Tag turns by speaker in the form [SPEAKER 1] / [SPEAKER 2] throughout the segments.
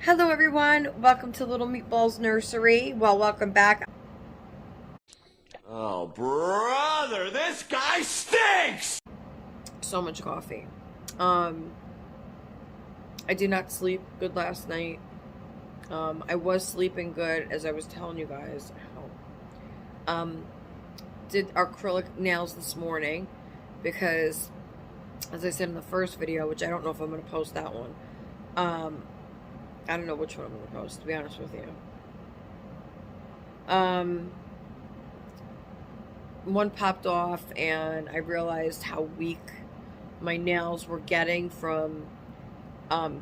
[SPEAKER 1] Hello everyone, welcome to Little Meatball's Nursery. Well, welcome back.
[SPEAKER 2] Oh, brother, this guy stinks!
[SPEAKER 1] So much coffee. I did not sleep good last night. I was sleeping good, as I was telling you guys. Did acrylic nails this morning because, as I said in the first video, which I don't know if I'm going to post that one. I don't know which one I'm going to post, to be honest with you. One popped off and I realized how weak my nails were getting from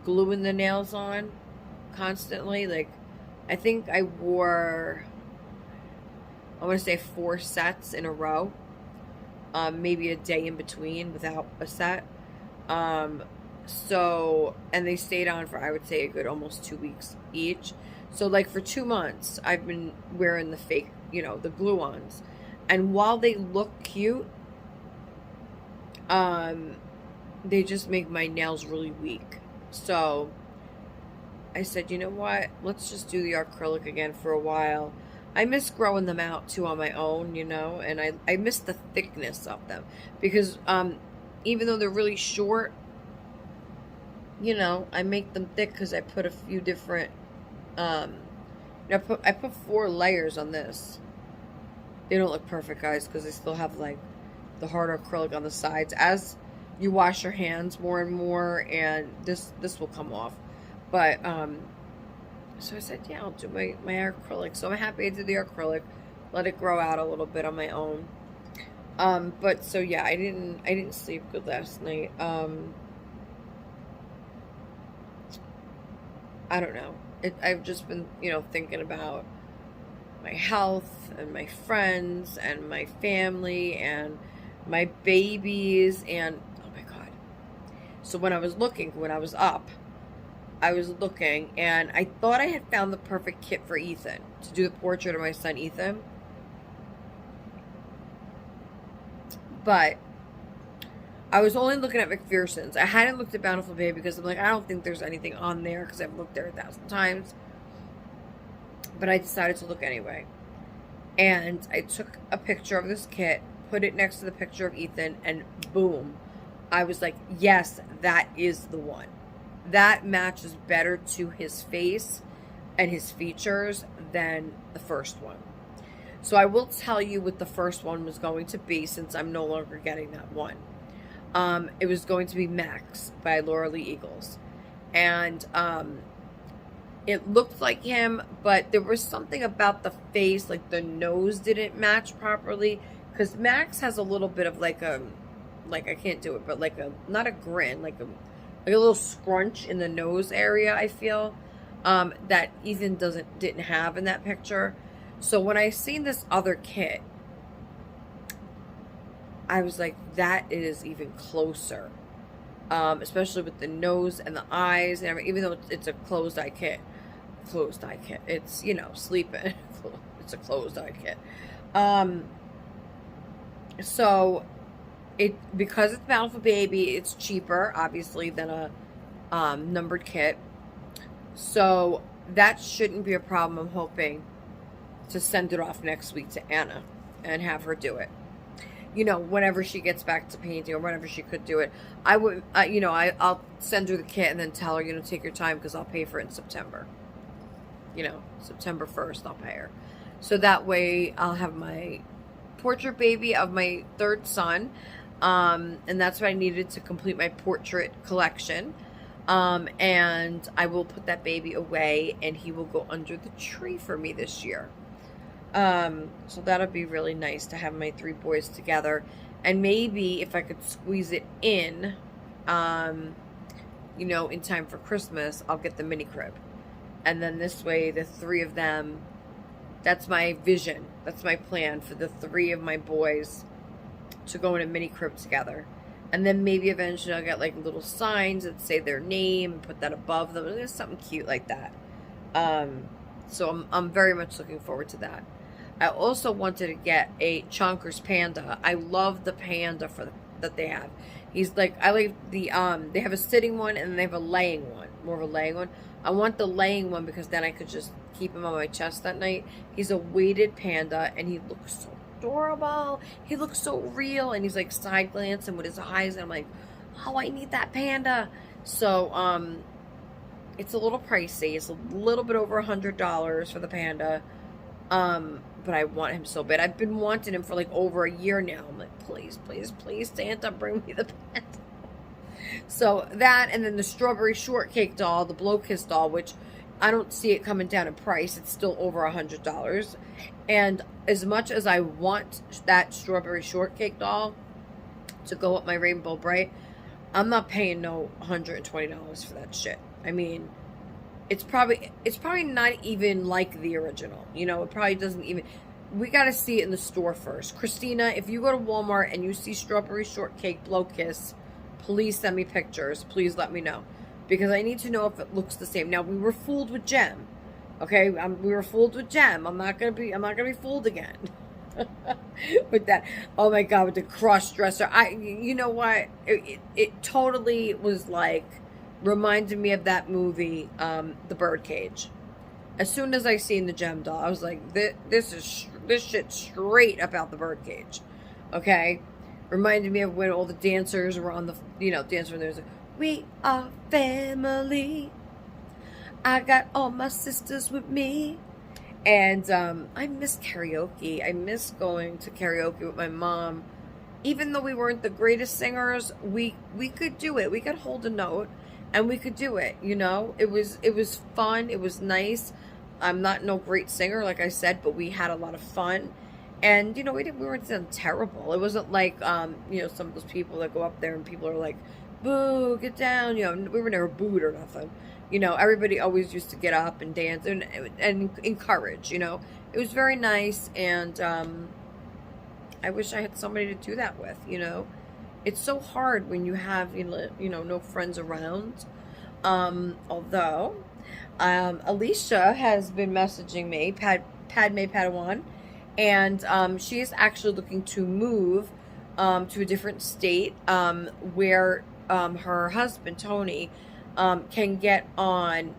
[SPEAKER 1] gluing the nails on constantly. Like, I think I wore, I want to say 4 sets in a row. Maybe a day in between without a set. So, and they stayed on for, I would say, a good almost 2 weeks each. So, like, for 2 months, I've been wearing the fake, the glue-ons. And while they look cute, they just make my nails really weak. So, I said, you know what? Let's just do the acrylic again for a while. I miss growing them out, too, on my own, and I miss the thickness of them. Because, even though they're really short, I make them thick because I put a few different, I put 4 layers on this. They don't look perfect, guys, because they still have, like, the harder acrylic on the sides. As you wash your hands more and more, and this will come off. But, so I said, yeah, I'll do my acrylic. So I'm happy I did the acrylic. Let it grow out a little bit on my own. But, so, yeah, I didn't sleep good last night. I don't know. I've just been, thinking about my health and my friends and my family and my babies and, oh my God. So when I was up, I was looking and I thought I had found the perfect kit for Ethan to do the portrait of my son, Ethan. But I was only looking at McPherson's. I hadn't looked at Bountiful Baby because I'm like, I don't think there's anything on there because I've looked there 1,000 times. But I decided to look anyway. And I took a picture of this kit, put it next to the picture of Ethan, and boom. I was like, yes, that is the one. That matches better to his face and his features than the first one. So I will tell you what the first one was going to be since I'm no longer getting that one. It was going to be Max by Laura Lee Eagles. And it looked like him, but there was something about the face, like the nose didn't match properly. Because Max has a little bit of like I can't do it, but like not a grin, like a little scrunch in the nose area, I feel, that Ethan didn't have in that picture. So when I seen this other kit, I was like, that is even closer. Especially with the nose and the eyes and everything, even though it's a closed eye kit. It's, sleeping. It's a closed eye kit. So because it's Bountiful Baby, it's cheaper, obviously, than a numbered kit. So that shouldn't be a problem. I'm hoping to send it off next week to Anna and have her do it. Whenever she gets back to painting or whenever she could do it, I would, I'll send her the kit and then tell her, take your time because I'll pay for it in September. September 1st, I'll pay her. So that way I'll have my portrait baby of my 3rd son. And that's what I needed to complete my portrait collection. And I will put that baby away and he will go under the tree for me this year. So that'll be really nice to have my 3 boys together. And maybe if I could squeeze it in, in time for Christmas, I'll get the mini crib. And then this way, the 3 of them, that's my vision. That's my plan for the 3 of my boys to go in a mini crib together. And then maybe eventually I'll get like little signs that say their name and put that above them. There's something cute like that. So I'm very much looking forward to that. I also wanted to get a Chonkers Panda. I love the panda that they have. He's like, I like the, they have a sitting one and they have a laying one. more of a laying one. I want the laying one because then I could just keep him on my chest at night. He's a weighted panda, and he looks so adorable. He looks so real, and he's like side glancing with his eyes, and I'm like, oh, I need that panda. So, it's a little pricey. It's a little bit over $100 for the panda. But I want him so bad. I've been wanting him for like over a year now. I'm like, please, please, please, Santa, bring me the panda. So that, and then the strawberry shortcake doll, the blow kiss doll, which I don't see it coming down in price. It's still over $100. And as much as I want that strawberry shortcake doll to go up my Rainbow Bright, I'm not paying no $120 for that shit. I mean, it's probably not even like the original. You know, it probably doesn't even. We got to see it in the store first. Christina, if you go to Walmart and you see strawberry shortcake blow kiss, please send me pictures. Please let me know, because I need to know if it looks the same. Now, we were fooled with Gem. Okay, we were fooled with Gem. I'm not gonna be fooled again with that. Oh my God, with the cross dresser. You know what? It totally was like, reminded me of that movie, The Birdcage. As soon as I seen the Gem doll, I was like, this shit's straight about the Birdcage. Okay? Reminded me of when all the dancers were on the, dance when there was like, we are family. I got all my sisters with me. And I miss karaoke. I miss going to karaoke with my mom. Even though we weren't the greatest singers, we could do it. We could hold a note and we could do it, It was fun. It was nice. I'm not no great singer, like I said, but we had a lot of fun. And, we weren't done terrible. It wasn't like, some of those people that go up there and people are like, boo, get down. We were never booed or nothing. Everybody always used to get up and dance and encourage, It was very nice. And I wish I had somebody to do that with, It's so hard when you have, no friends around. Although, Alicia has been messaging me, Padme Padawan, and she is actually looking to move to a different state where her husband, Tony, can get on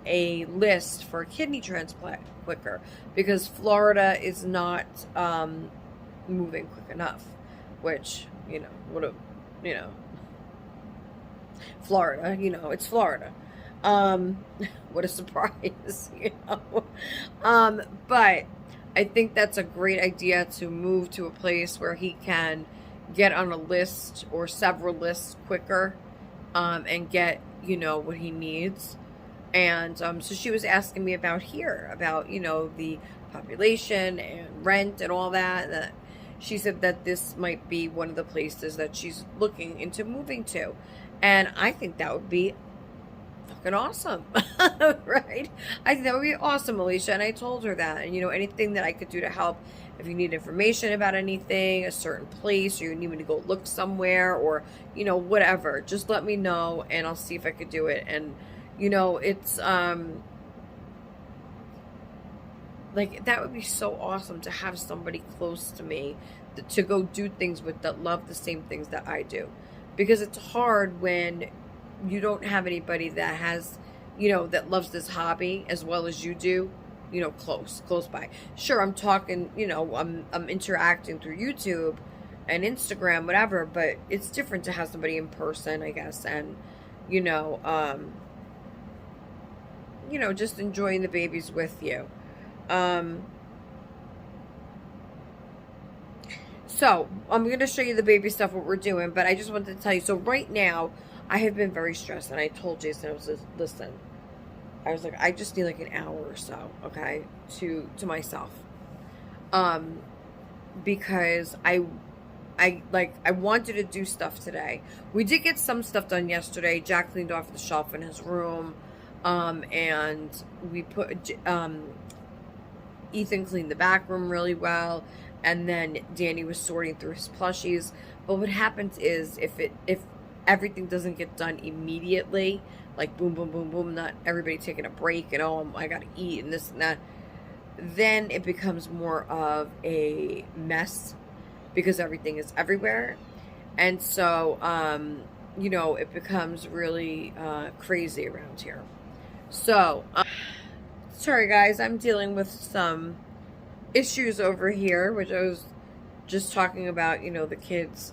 [SPEAKER 1] a list for a kidney transplant quicker, because Florida is not moving quick enough, which, Florida, it's Florida. What a surprise, but I think that's a great idea, to move to a place where he can get on a list or several lists quicker, and get, what he needs. And so she was asking me about the population and rent and all that. And she said that this might be one of the places that she's looking into moving to. And I think that would be fucking awesome. Right? I think that would be awesome, Alicia. And I told her that. And, anything that I could do to help, if you need information about anything, a certain place, or you need me to go look somewhere, or, whatever, just let me know and I'll see if I could do it. And, it's, like, that would be so awesome to have somebody close to me to go do things with, that love the same things that I do. Because it's hard when you don't have anybody that has, that loves this hobby as well as you do, close by. Sure, I'm talking, I'm interacting through YouTube and Instagram, whatever, but it's different to have somebody in person, I guess, and, just enjoying the babies with you. So, I'm going to show you the baby stuff, what we're doing, but I just wanted to tell you, so right now, I have been very stressed, and I told Jason, I was like, listen, I was like, I just need like an hour or so, okay, to myself, because I wanted to do stuff today. We did get some stuff done yesterday. Jack cleaned off the shelf in his room, and we put, Ethan cleaned the back room really well, and then Danny was sorting through his plushies. But what happens is, if everything doesn't get done immediately, like boom, boom, boom, boom, not everybody taking a break and, I gotta eat and this and that, then it becomes more of a mess because everything is everywhere. And so, you know, it becomes really crazy around here. So, sorry guys, I'm dealing with some issues over here, which I was just talking about, you know, the kids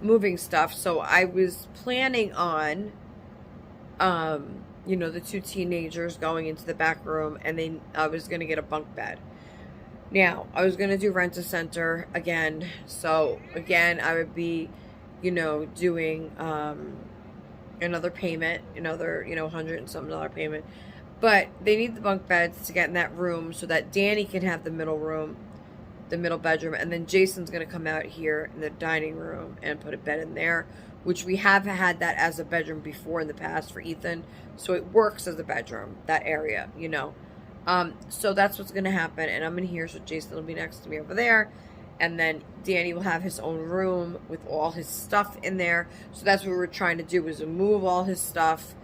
[SPEAKER 1] moving stuff. So I was planning on, you know, the two teenagers going into the back room, and I was going to get a bunk bed. Now, I was going to do Rent-A-Center again. So, again, I would be, you know, doing another payment, another, you know, $100 and something payment. But they need the bunk beds to get in that room so that Danny can have the middle room, the middle bedroom. And then Jason's going to come out here in the dining room and put a bed in there, which we have had that as a bedroom before in the past for Ethan. So it works as a bedroom, that area, you know. So that's what's going to happen. And I'm in here, so Jason will be next to me over there. And then Danny will have his own room with all his stuff in there. So that's what we're trying to do, is move all his stuff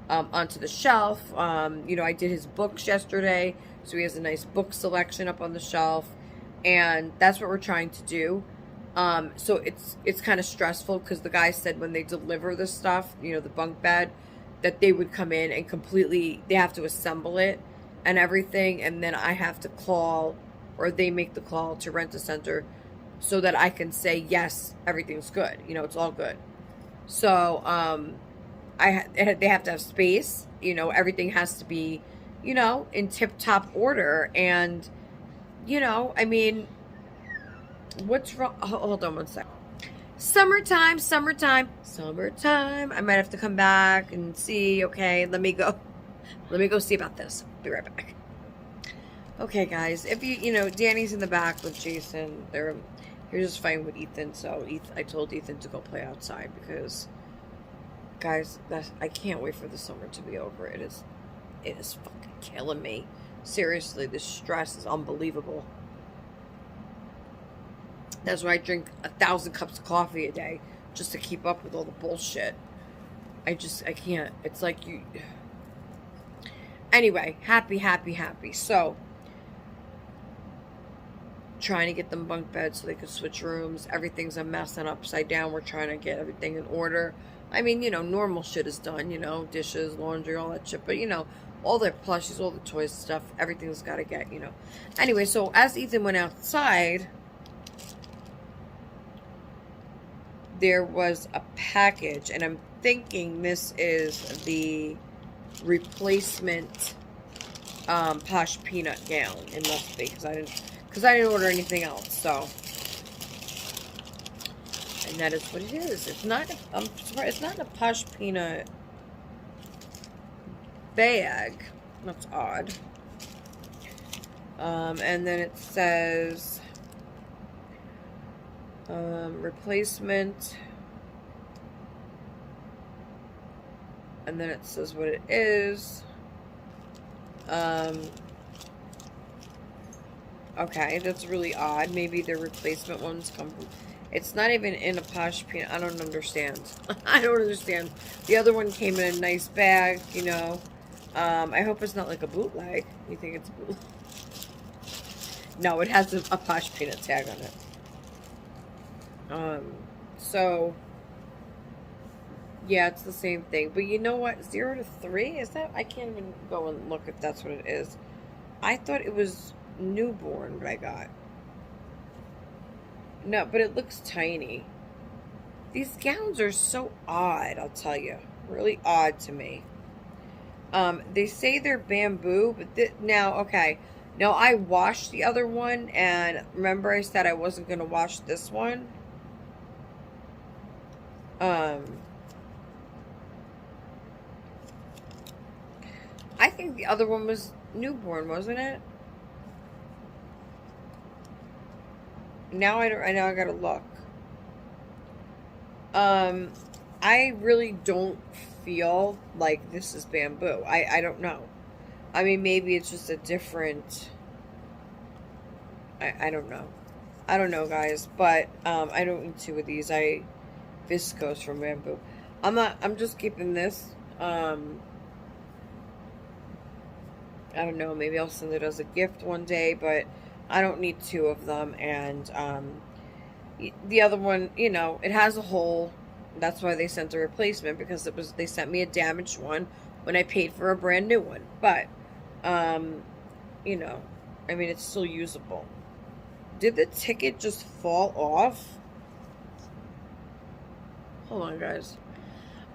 [SPEAKER 1] onto the shelf. You know, I did his books yesterday, so he has a nice book selection up on the shelf. And that's what we're trying to do. So it's kind of stressful because the guy said when they deliver the stuff, you know, the bunk bed, that they would come in and they have to assemble it and everything. And then I have to call, or they make the call to Rent-A-Center so that I can say, yes, everything's good. You know, it's all good. So, they have to have space. You know, everything has to be, you know, in tip-top order. And, you know, I mean, what's wrong? Hold on one sec. Summertime. I might have to come back and see. Okay, let me go see about this. Be right back. Okay, guys, if you know, Danny's in the back with Jason. They're just fine with Ethan. So I told Ethan to go play outside because, guys, I can't wait for the summer to be over. It is fucking killing me. Seriously, this stress is unbelievable. That's why I drink 1,000 cups of coffee a day, just to keep up with all the bullshit. I can't. It's like you. Anyway, happy. So, trying to get them bunk beds so they could switch rooms. Everything's a mess and upside down. We're trying to get everything in order. I mean, you know, normal shit is done, you know, dishes, laundry, all that shit. But, you know, all the plushies, all the toys stuff, everything's got to get, you know. Anyway, so as Ethan went outside, there was a package, and I'm thinking this is the replacement Posh Peanut gown. It must be, because I didn't order anything else. So, and that is what it is. It's not. I'm surprised it's not in a Posh Peanut bag. That's odd. And then it says replacement, and then it says what it is. Okay, that's really odd. Maybe the replacement ones come from. It's not even in a Posh Peanut. I don't understand. I don't understand. The other one came in a nice bag, you know. I hope it's not like a bootleg. You think it's a bootleg? No, it has a Posh Peanut tag on it. So, yeah, it's the same thing. But you know what? 0 to 3? Is that? I can't even go and look if that's what it is. I thought it was newborn, what I got. No, but it looks tiny. These gowns are so odd, I'll tell you. Really odd to me. They say they're bamboo, but now, okay. Now, I washed the other one, and remember I said I wasn't going to wash this one? I think the other one was newborn, wasn't it? Now I gotta look. I really don't feel like this is bamboo. I don't know. I mean, maybe it's just a different. I don't know. I don't know, guys. But I don't need 2 of these. Viscose from bamboo. I'm just keeping this. I don't know. Maybe I'll send it as a gift one day, but I don't need 2 of them. And the other one, you know, it has a hole That's why they sent a replacement, because they sent me a damaged one when I paid for a brand new one. But, you know, I mean, it's still usable. Did the ticket just fall off? Hold on, guys.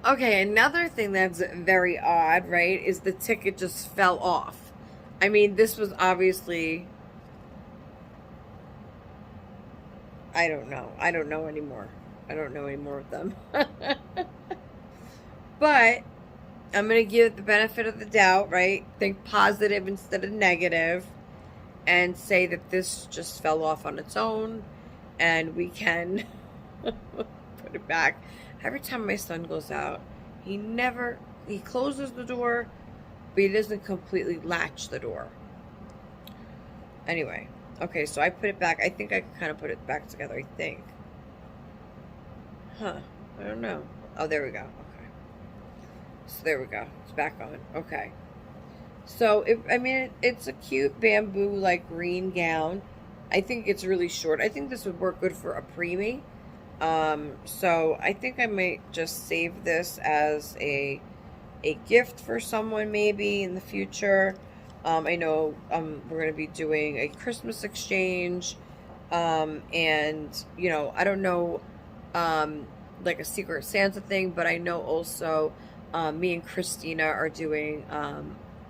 [SPEAKER 1] Okay, another thing that's very odd, right, is the ticket just fell off. I mean, this was obviously... I don't know. I don't know anymore. I don't know any more of them. But I'm going to give it the benefit of the doubt, right? Think positive instead of negative, and say that this just fell off on its own, and we can put it back. Every time my son goes out, he closes the door, but he doesn't completely latch the door. Anyway, okay, so I put it back. I think I can kind of put it back together, I think. Huh, I don't know. Oh, there we go. Okay. So there we go. It's back on. Okay. So, it's a cute bamboo, like, green gown. I think it's really short. I think this would work good for a preemie. So I think I might just save this as a gift for someone maybe in the future. I know we're going to be doing a Christmas exchange, and you know, I don't know, like a Secret Santa thing, but I know also me and Christina are doing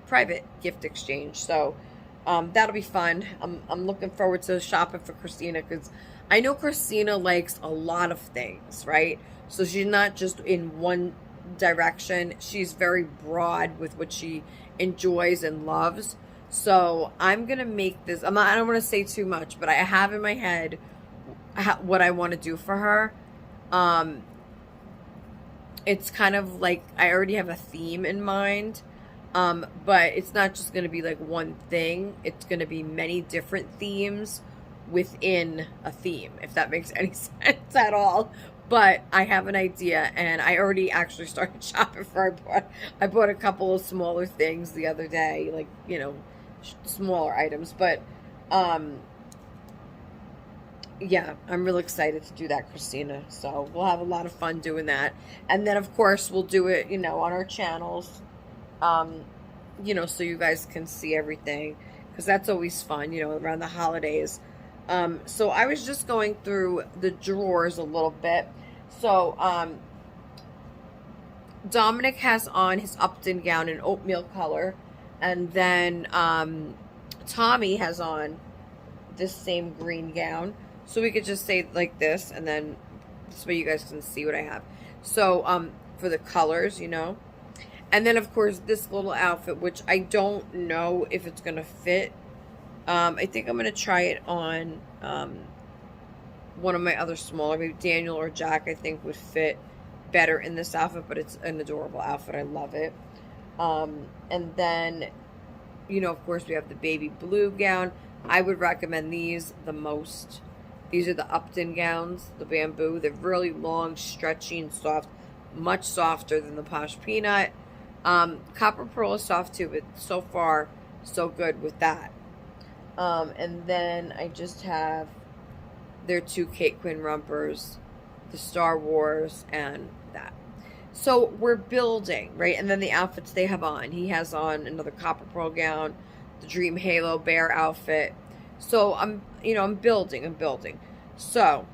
[SPEAKER 1] private gift exchange, so that'll be fun. I'm looking forward to shopping for Christina, because I know Christina likes a lot of things, right? So she's not just in one direction. She's very broad with what she enjoys and loves. So I'm going to make this, I don't want to say too much, but I have in my head what I want to do for her. It's kind of like, I already have a theme in mind. But it's not just going to be like one thing. It's going to be many different themes within a theme, if that makes any sense at all. But I have an idea, and I already actually started shopping for it. I bought a couple of smaller things the other day, like, you know, smaller items. But yeah, I'm really excited to do that, Christina. So we'll have a lot of fun doing that. And then, of course, we'll do it, you know, on our channels. You know, so you guys can see everything, because that's always fun, you know, around the holidays. So I was just going through the drawers a little bit. So, Dominic has on his Upton gown in oatmeal color, and then, Tommy has on this same green gown. So we could just say like this, and then this way you guys can see what I have. So, for the colors, you know. And then, of course, this little outfit, which I don't know if it's going to fit. I think I'm going to try it on one of my other smaller, maybe Daniel or Jack, I think would fit better in this outfit, but it's an adorable outfit. I love it. And then, you know, of course, we have the baby blue gown. I would recommend these the most. These are the Upton gowns, the bamboo. They're really long, stretchy, and soft. Much softer than the Posh Peanut. Copper Pearl is soft too, but so far, so good with that. And then I just have their two Kate Quinn rompers, the Star Wars, and that. So we're building, right? And then the outfits they have on. He has on another Copper Pearl gown, the Dream Halo Bear outfit. So I'm building. So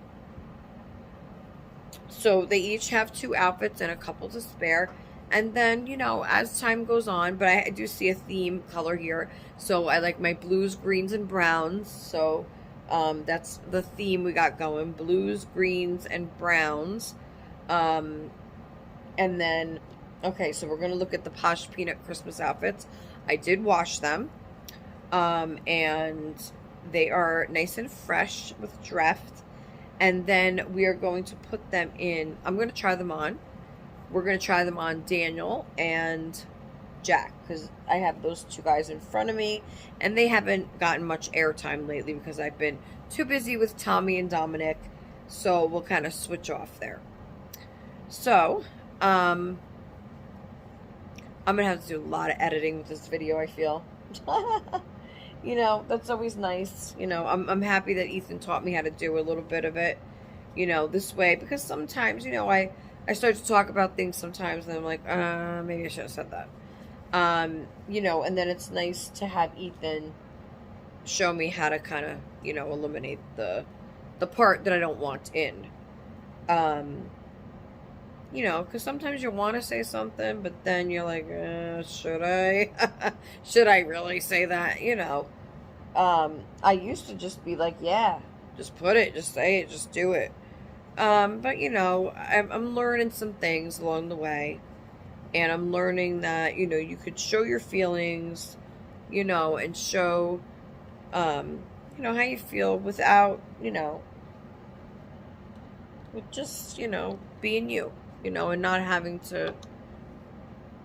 [SPEAKER 1] they each have two outfits and a couple to spare. And then, you know, as time goes on, but I do see a theme color here. So I like my blues, greens, and browns. So that's the theme we got going. Blues, greens, and browns. And then, okay, so we're going to look at the Posh Peanut Christmas outfits. I did wash them. And they are nice and fresh with Dreft. And then we are going to put them in. I'm going to try them on. We're going to try them on Daniel and Jack, because I have those two guys in front of me, and they haven't gotten much airtime lately because I've been too busy with Tommy and Dominic. So we'll kind of switch off there. So, I'm going to have to do a lot of editing with this video, I feel. You know, that's always nice. You know, I'm happy that Ethan taught me how to do a little bit of it, you know, this way, because sometimes, you know, I I start to talk about things sometimes, and I'm like, maybe I should have said that. You know, and then it's nice to have Ethan show me how to kind of, you know, eliminate the part that I don't want in. Um, you know, because sometimes you want to say something, but then you're like, should I? Should I really say that? You know, I used to just be like, yeah, just put it, just say it, just do it. But you know, I'm learning some things along the way, and I'm learning that, you know, you could show your feelings, you know, and show, um, you know, how you feel without, you know, with just, you know, being you know, and not having to,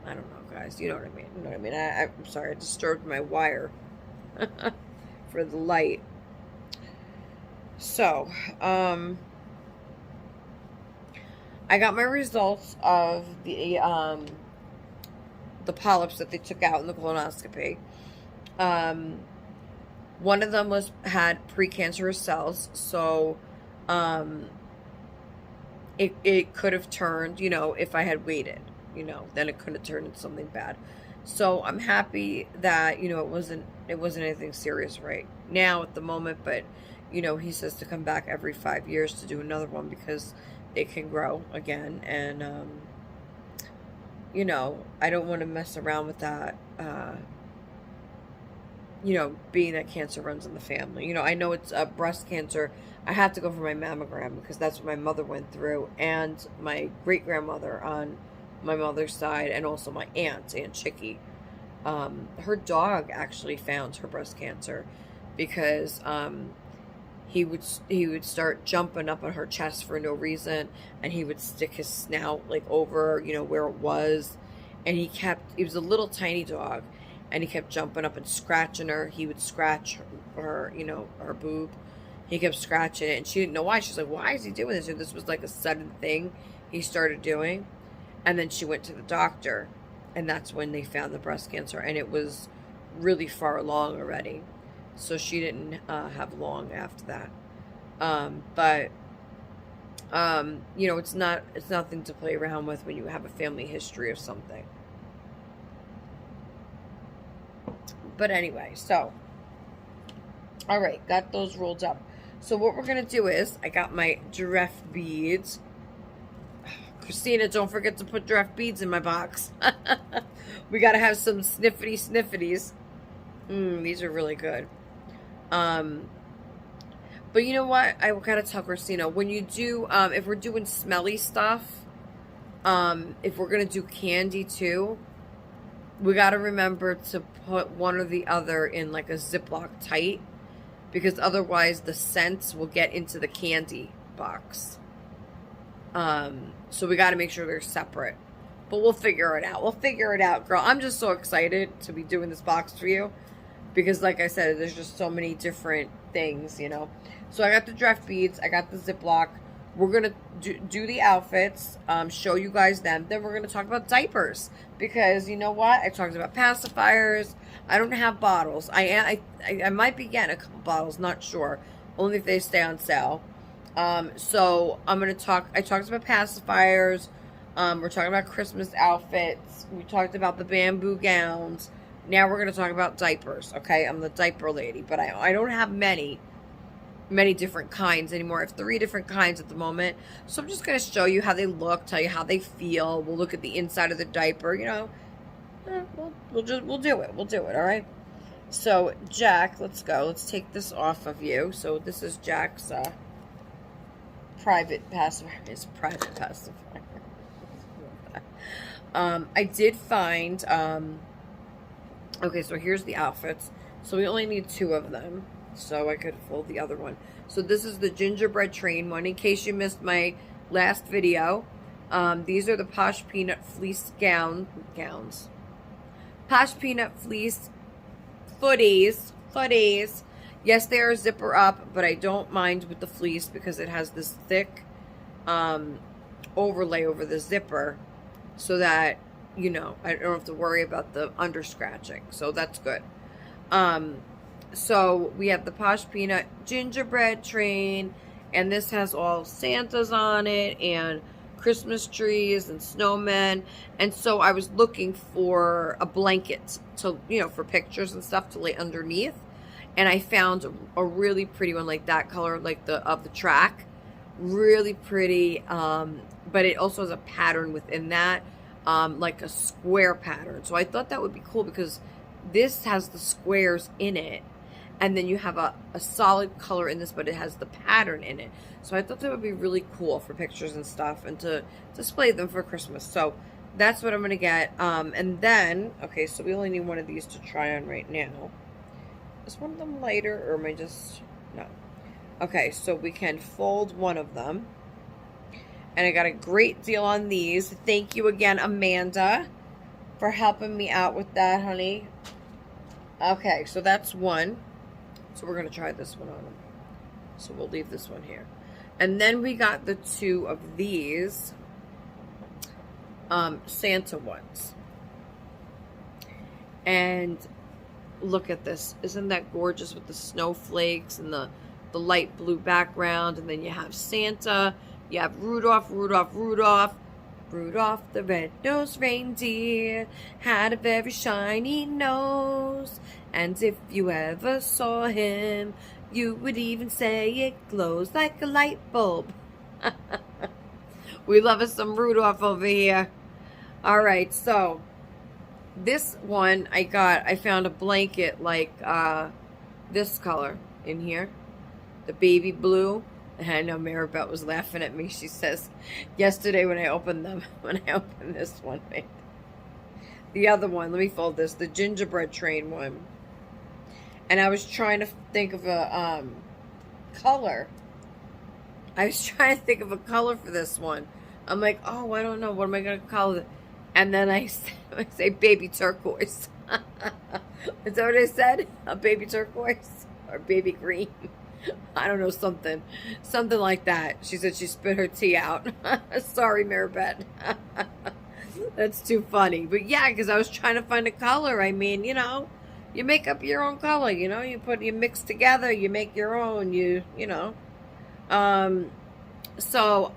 [SPEAKER 1] I don't know, guys, you know what I mean? You know what I mean? I'm sorry, I disturbed my wire for the light. So, I got my results of the polyps that they took out in the colonoscopy. Um, one of them had precancerous cells, so um, it could have turned, you know, if I had waited, you know, then it could have turned into something bad. So I'm happy that, you know, it wasn't anything serious right now at the moment, but you know, he says to come back every 5 years to do another one because it can grow again, and you know, I don't want to mess around with that. You know, being that cancer runs in the family. You know, I know it's breast cancer. I have to go for my mammogram because that's what my mother went through, and my great grandmother on my mother's side, and also my Aunt Chicky. Her dog actually found her breast cancer because he would start jumping up on her chest for no reason, and he would stick his snout like over, you know, where it was, and he was a little tiny dog, and he kept jumping up and scratching her. He would scratch her, you know, her boob. He kept scratching it, and she didn't know why. She's like, why is he doing this? And this was like a sudden thing he started doing. And then she went to the doctor, and that's when they found the breast cancer, and it was really far along already. So she didn't have long after that. But you know, it's nothing to play around with when you have a family history of something. But anyway, so all right, got those rolled up. So what we're gonna do is, I got my giraffe beads. Christina, don't forget to put giraffe beads in my box. We gotta have some sniffities. These are really good. But you know what? I gotta tell Christina, when you do, if we're doing smelly stuff, if we're gonna do candy too, we gotta remember to put one or the other in like a Ziploc tight, because otherwise the scents will get into the candy box. So we gotta make sure they're separate. But we'll figure it out. We'll figure it out, girl. I'm just so excited to be doing this box for you, because like I said, there's just so many different things, you know. So I got the draft beads, I got the Ziploc. We're gonna do the outfits, show you guys them. Then we're gonna talk about diapers, because you know what? I talked about pacifiers. I don't have bottles. I might be getting a couple bottles, not sure. Only if they stay on sale. So I'm gonna talk. I talked about pacifiers. We're talking about Christmas outfits. We talked about the bamboo gowns. Now we're gonna talk about diapers. Okay, I'm the diaper lady, but I don't have many different kinds anymore. I have 3 different kinds at the moment. So I'm just going to show you how they look, tell you how they feel. We'll look at the inside of the diaper, you know. We'll do it. We'll do it, all right? So, Jack, let's go. Let's take this off of you. So this is Jack's private pacifier. His private pacifier. I did find, okay, so here's the outfits. So we only need 2 of them, so I could fold the other one. So this is the gingerbread train one, in case you missed my last video. These are the Posh Peanut Fleece gowns. Posh Peanut Fleece footies. Yes, they are zipper up, but I don't mind with the fleece because it has this thick overlay over the zipper, so that, you know, I don't have to worry about the under scratching. So that's good. So we have the Posh Peanut gingerbread train, and this has all Santas on it, and Christmas trees and snowmen. And so I was looking for a blanket to, for pictures and stuff to lay underneath. And I found a really pretty one like that color, like of the track. Really pretty. But it also has a pattern within that, like a square pattern. So I thought that would be cool because this has the squares in it. And then you have a solid color in this, but it has the pattern in it. So I thought that would be really cool for pictures and stuff and to display them for Christmas. So that's what I'm going to get. And then, okay, so we only need one of these to try on right now. Is one of them lighter or am I just, no. Okay, so we can fold one of them. And I got a great deal on these. Thank you again, Amanda, for helping me out with that, honey. Okay, so that's one. So we're going to try this one on them. So we'll leave this one here. And then we got the two of these Santa ones. And look at this. Isn't that gorgeous with the snowflakes and the light blue background? And then you have Santa. You have Rudolph, Rudolph, Rudolph. Rudolph the red-nosed reindeer had a very shiny nose, and if you ever saw him, you would even say it glows like a light bulb. We love us some Rudolph over here. All right, so this one I found a blanket like this color in here, the baby blue. And I know Maribel was laughing at me. She says, yesterday when I opened this one, the other one, let me fold this, the gingerbread train one. And I was trying to think of a color. I was trying to think of a color for this one. I'm like, oh, I don't know. What am I going to call it? And then I say baby turquoise. Is that what I said? A baby turquoise? Or baby green? I don't know, something like that. She said she spit her tea out. Sorry, Maribeth. That's too funny. But yeah, because I was trying to find a color. I mean, you make up your own color. You mix together. You make your own. So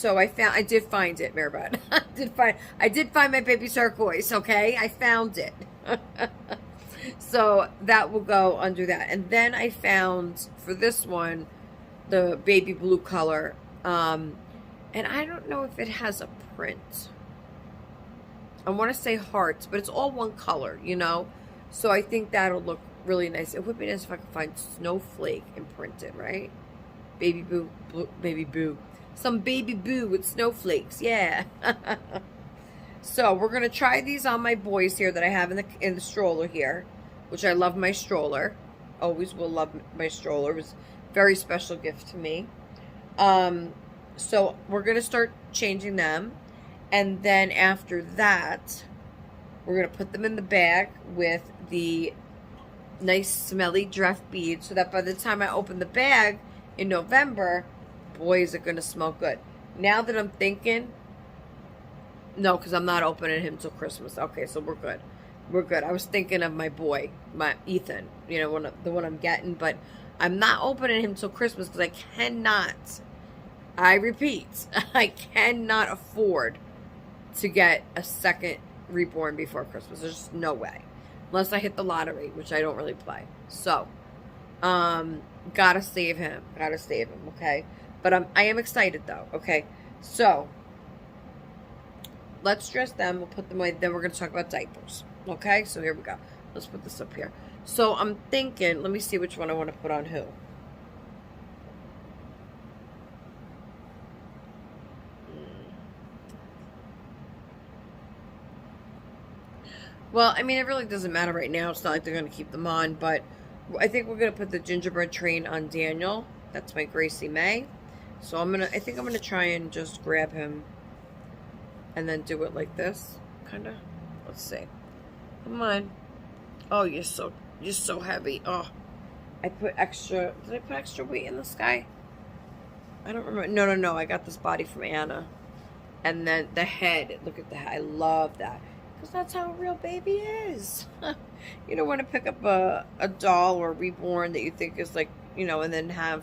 [SPEAKER 1] I did find it, Maribeth. I did find my baby turquoise. Okay, I found it. So that will go under that. And then I found, for this one, the baby blue color. And I don't know if it has a print. I want to say hearts, but it's all one color, So I think that'll look really nice. It would be nice if I could find snowflake and print it, right? Baby boo. Some baby boo with snowflakes, yeah. So we're going to try these on my boys here that I have in the stroller here, which I love my stroller. Always will love my stroller. It was a very special gift to me. So we're going to start changing them. And then after that, we're going to put them in the bag with the nice smelly draft beads so that by the time I open the bag in November, boy, is it going to smell good. Now that I'm thinking... No, because I'm not opening him till Christmas. Okay, so we're good. We're good. I was thinking of my boy, my Ethan, the one I'm getting, but I'm not opening him till Christmas because I cannot, I repeat, I cannot afford to get a second reborn before Christmas. There's just no way. Unless I hit the lottery, which I don't really play. So, gotta save him. Okay? But I am excited, though. Okay? So... let's dress them. We'll put them away. Then we're going to talk about diapers. Okay? So here we go. Let's put this up here. So I'm thinking, let me see which one I want to put on who. Well, I mean, it really doesn't matter right now. It's not like they're going to keep them on. But I think we're going to put the gingerbread train on Daniel. That's my Gracie May. So I think I'm going to try and just grab him. And then do it like this, kind of. Let's see. Come on. Oh, you're so heavy. Oh, did I put extra weight in this guy? I don't remember. No. I got this body from Anna. And then the head. Look at the head. I love that. Because that's how a real baby is. You don't want to pick up a doll or a reborn that you think is like, and then have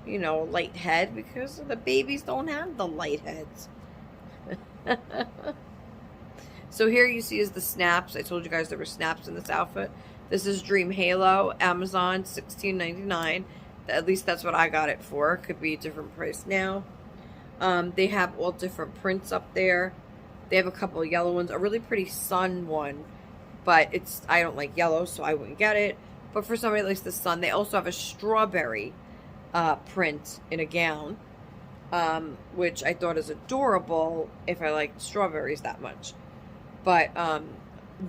[SPEAKER 1] you know, a light head because the babies don't have the light heads. So here you see is the snaps. I told you guys there were snaps in this outfit. This is Dream Halo, Amazon, $16.99. At least that's what I got it for. Could be a different price now. They have all different prints up there. They have a couple of yellow ones. A really pretty sun one. But I don't like yellow, so I wouldn't get it. But for somebody that likes the sun, they also have a strawberry print in a gown. Which I thought is adorable if I like strawberries that much. But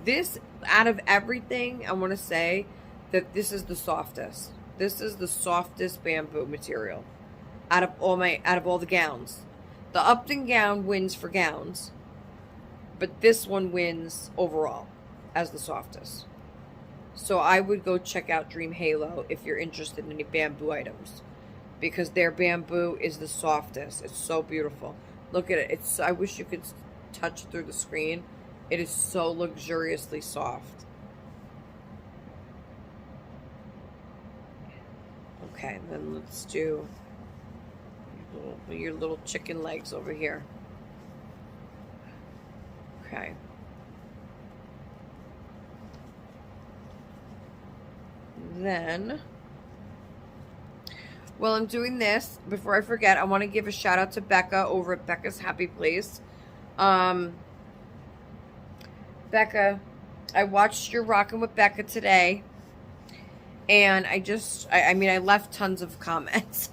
[SPEAKER 1] this, out of everything, I want to say that this is the softest. This is the softest bamboo material out of all the gowns. The Upton gown wins for gowns, but this one wins overall as the softest. So I would go check out Dream Halo if you're interested in any bamboo items, because their bamboo is the softest. It's so beautiful. Look at it. I wish you could touch through the screen. It is so luxuriously soft. Okay, then let's do your little chicken legs over here. Okay. Then, while I'm doing this, before I forget, I want to give a shout out to Becca over at Becca's Happy Place. Becca, I watched your Rockin' with Becca today, and I mean, I left tons of comments,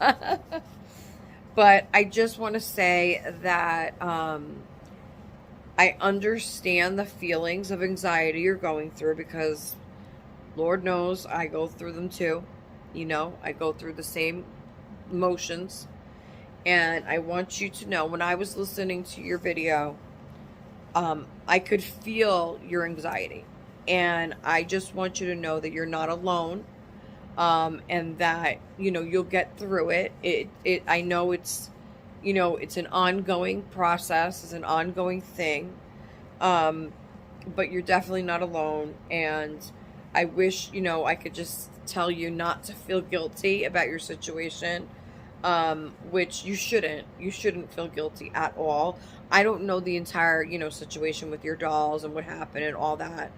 [SPEAKER 1] but I just want to say that I understand the feelings of anxiety you're going through, because Lord knows I go through them too. You know, I go through the same emotions, and I want you to know, when I was listening to your video, I could feel your anxiety, and I just want you to know that you're not alone, and that, you know, you'll get through it. I know it's, you know, it's an ongoing process, it's an ongoing thing, but you're definitely not alone, and I wish, you know, I could just tell you not to feel guilty about your situation, which you shouldn't. You shouldn't feel guilty at all. I don't know the entire, you know, situation with your dolls and what happened and all that.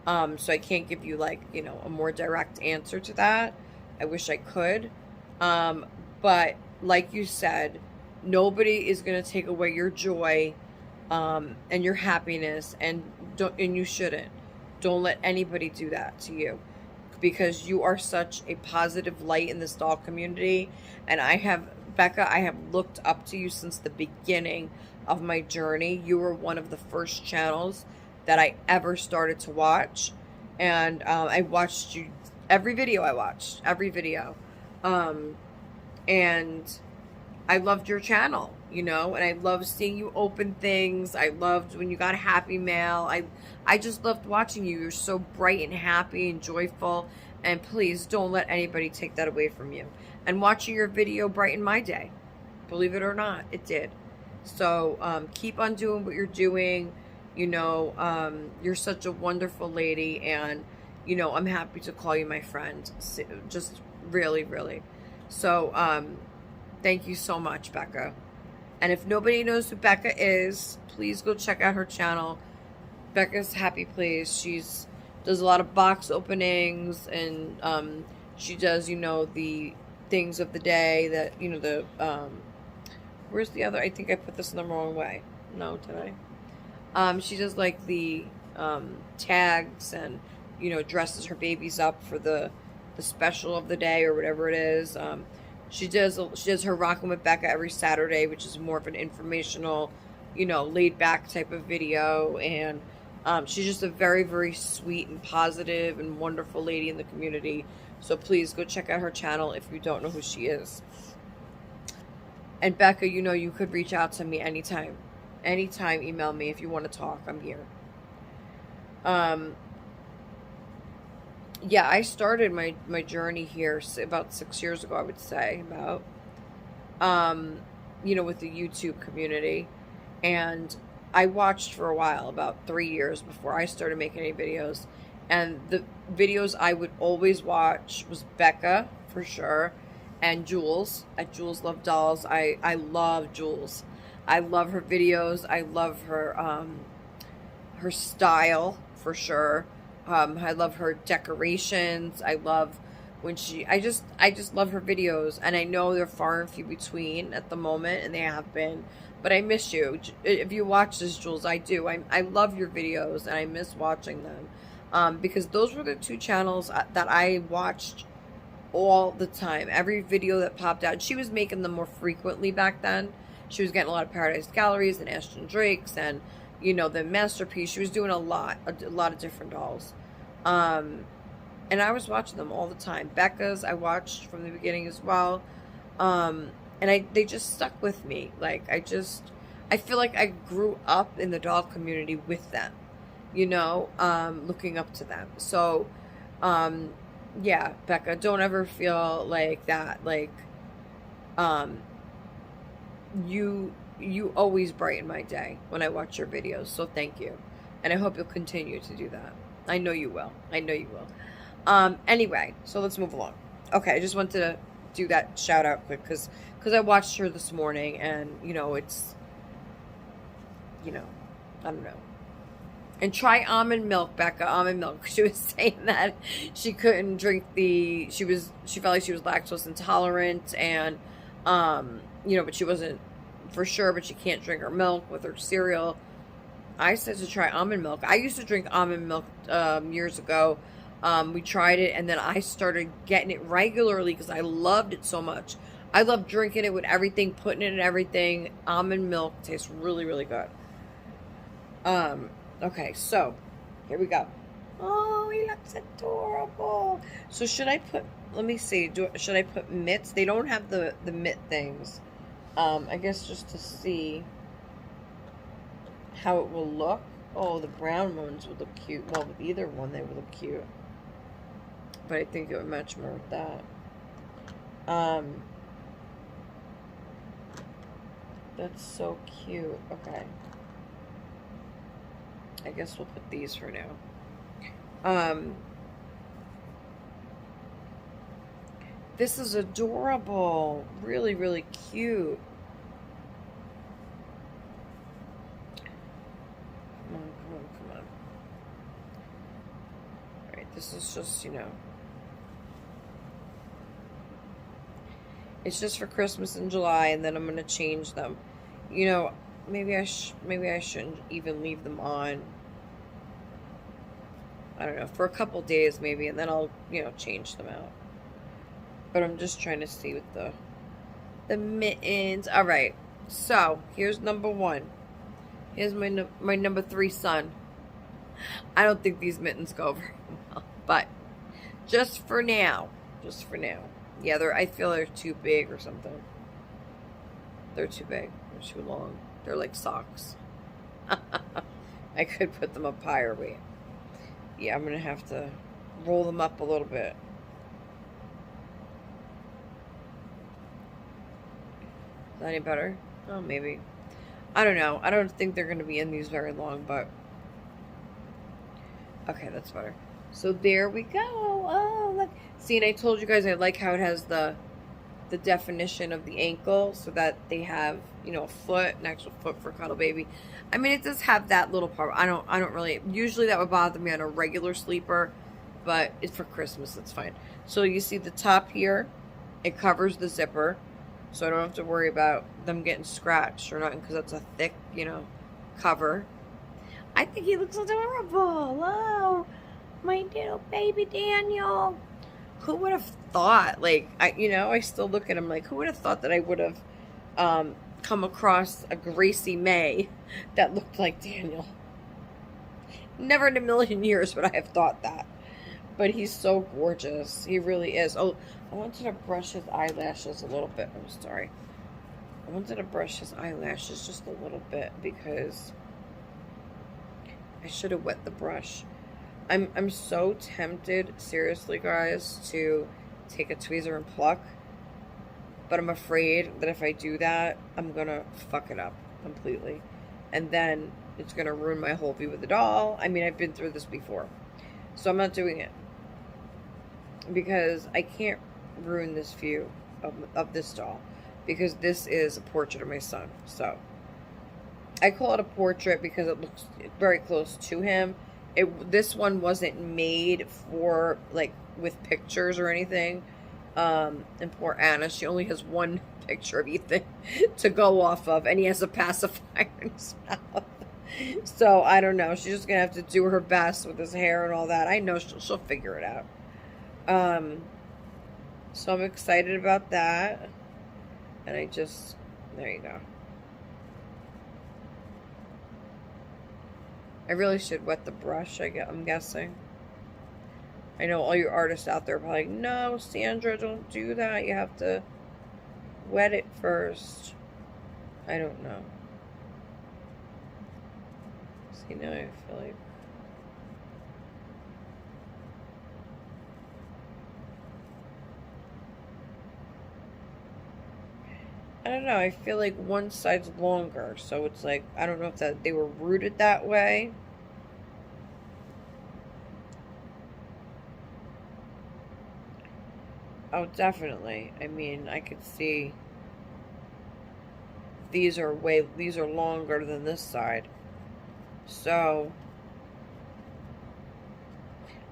[SPEAKER 1] So I can't give you, like, you know, a more direct answer to that. I wish I could. But like you said, nobody is going to take away your joy, and your happiness, and you shouldn't. Don't let anybody do that to you, because you are such a positive light in this doll community. And Becca, I have looked up to you since the beginning of my journey. You were one of the first channels that I ever started to watch. And I watched you, every video I watched, every video. And I loved your channel, you know, and I loved seeing you open things. I loved when you got Happy Mail. I just loved watching you. You're so bright and happy and joyful. And please don't let anybody take that away from you. And watching your video brightened my day. Believe it or not, it did. So keep on doing what you're doing. You know, you're such a wonderful lady. And, you know, I'm happy to call you my friend. Just really, really. So thank you so much, Becca. And if nobody knows who Becca is, please go check out her channel, Becca's Happy Place. She's does a lot of box openings, and she does, you know, the things of the day that, you know, the where's the other, I think I put this in the wrong way. No, did I? She does like the tags, and, you know, dresses her babies up for the special of the day or whatever it is. She does her Rockin' with Becca every Saturday, which is more of an informational, you know, laid back type of video. And she's just a very, very sweet and positive and wonderful lady in the community. So please go check out her channel if you don't know who she is. And Becca, you know, you could reach out to me anytime. Anytime, email me if you want to talk. I'm here. Yeah, I started my journey here about 6 years ago, I would say, about, you know, with the YouTube community. And I watched for a while, about 3 years before I started making any videos. And the videos I would always watch was Becca, for sure, and Jules at Jules Love Dolls. I love Jules. I love her videos. I love her style for sure. I love her decorations. I love when I just love her videos, and I know they're far and few between at the moment, and they have been. But I miss you. If you watch this, Jules, I do. I love your videos, and I miss watching them. Because those were the two channels that I watched all the time. Every video that popped out. She was making them more frequently back then. She was getting a lot of Paradise Galleries and Ashton Drakes and, you know, the Masterpiece. She was doing a lot of different dolls. And I was watching them all the time. Becca's I watched from the beginning as well. And they just stuck with me. Like, I feel like I grew up in the doll community with them, you know, looking up to them. So, yeah, Becca, don't ever feel like that. Like, you always brighten my day when I watch your videos. So thank you. And I hope you'll continue to do that. I know you will. I know you will. Anyway, so let's move along. Okay, I just wanted to do that shout out quick because I watched her this morning, and, you know, it's, you know, I don't know. And try almond milk, Becca, almond milk. She was saying that she couldn't drink she felt like she was lactose intolerant, and, you know, but she wasn't for sure, but she can't drink her milk with her cereal. I said to try almond milk. I used to drink almond milk years ago. We tried it, and then I started getting it regularly because I loved it so much. I love drinking it with everything, putting it in everything. Almond milk tastes really, really good. Okay, so here we go. Oh, he looks adorable. So should I put, let me see, should I put mitts? They don't have the mitt things. I guess just to see how it will look. Oh, the brown ones would look cute. Well, with either one, they would look cute. But I think it would match more with that. That's so cute. Okay. I guess we'll put these for now. This is adorable. Really, really cute. Come on, come on, come on. Alright, this is just, you know, it's just for Christmas in July, and then I'm gonna change them. You know, maybe I shouldn't even leave them on. I don't know, for a couple days maybe, and then I'll, you know, change them out. But I'm just trying to see with the mittens. All right, so here's number one. Here's my number 3 son. I don't think these mittens go very well, but just for now, yeah, I feel they're too big or something. They're too big. They're too long. They're like socks. I could put them up higher, wait. Yeah, I'm gonna have to roll them up a little bit. Is that any better? Oh, maybe. I don't know. I don't think they're gonna be in these very long, but okay, that's better. So there we go. Oh, look. See, and I told you guys I like how it has the definition of the ankle, so that they have, you know, a foot, an actual foot for Cuddle Baby. I mean, it does have that little part. I don't really, usually that would bother me on a regular sleeper, but it's for Christmas, it's fine. So you see the top here, it covers the zipper, so I don't have to worry about them getting scratched or nothing, because that's a thick, you know, cover. I think he looks adorable. Oh, my little baby Daniel. Who would have thought, like, I still look at him like, who would have thought that I would have come across a Gracie May that looked like Daniel? Never in a million years would I have thought that. But he's so gorgeous. He really is. Oh, I wanted to brush his eyelashes a little bit. I'm sorry. I wanted to brush his eyelashes just a little bit because I should have wet the brush. I'm so tempted, seriously, guys, to take a tweezer and pluck. But I'm afraid that if I do that, I'm going to fuck it up completely. And then it's going to ruin my whole view of the doll. I mean, I've been through this before. So I'm not doing it. Because I can't ruin this view. of this doll, because this is a portrait of my son. So I call it a portrait because it looks very close to him. This one wasn't made for like with pictures or anything. And poor Anna, she only has one picture of Ethan to go off of, and he has a pacifier in his mouth. So I don't know. She's just gonna have to do her best with his hair and all that. I know she'll figure it out. So I'm excited about that. And there you go. I really should wet the brush, I'm guessing. I know all you artists out there are probably like, no, Sandra, don't do that. You have to wet it first. I don't know. See, now I feel like... I don't know, I feel like one side's longer, so it's like, I don't know if that they were rooted that way. Oh, definitely. I mean, I could see these are longer than this side. So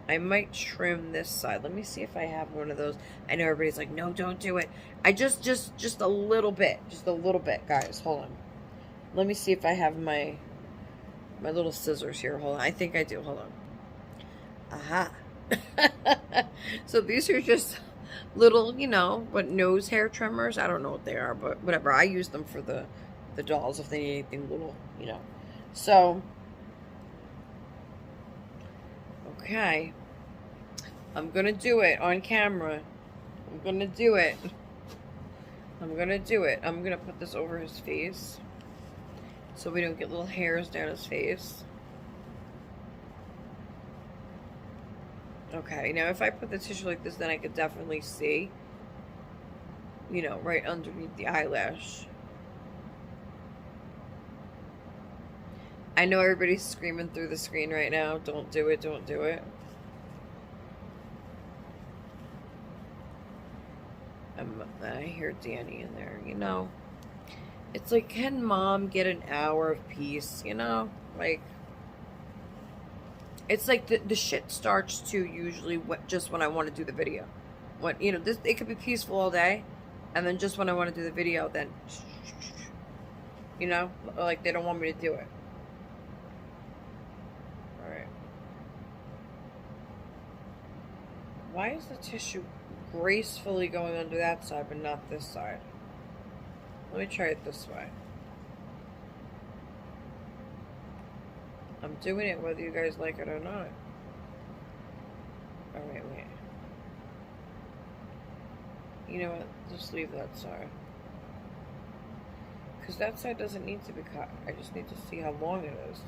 [SPEAKER 1] I might trim this side. Let me see if I have one of those. I know everybody's like, no, don't do it. I just a little bit. Just a little bit, guys. Hold on. Let me see if I have my little scissors here. Hold on. I think I do. Hold on. Aha. So these are just little, what nose hair trimmers. I don't know what they are, but whatever. I use them for the dolls if they need anything little, So, okay. I'm going to do it on camera. I'm going to do it. I'm going to put this over his face so we don't get little hairs down his face. Okay, now if I put the tissue like this, then I could definitely see, right underneath the eyelash. I know everybody's screaming through the screen right now. Don't do it, don't do it. I hear Danny in there, It's like, can mom get an hour of peace, Like, it's like the shit starts to usually just when I want to do the video. It could be peaceful all day, and then just when I want to do the video, then, like they don't want me to do it. All right. Why is the tissue gracefully going under that side, but not this side? Let me try it this way. I'm doing it whether you guys like it or not. Alright, wait. You know what? Just leave that side. Because that side doesn't need to be cut. I just need to see how long it is.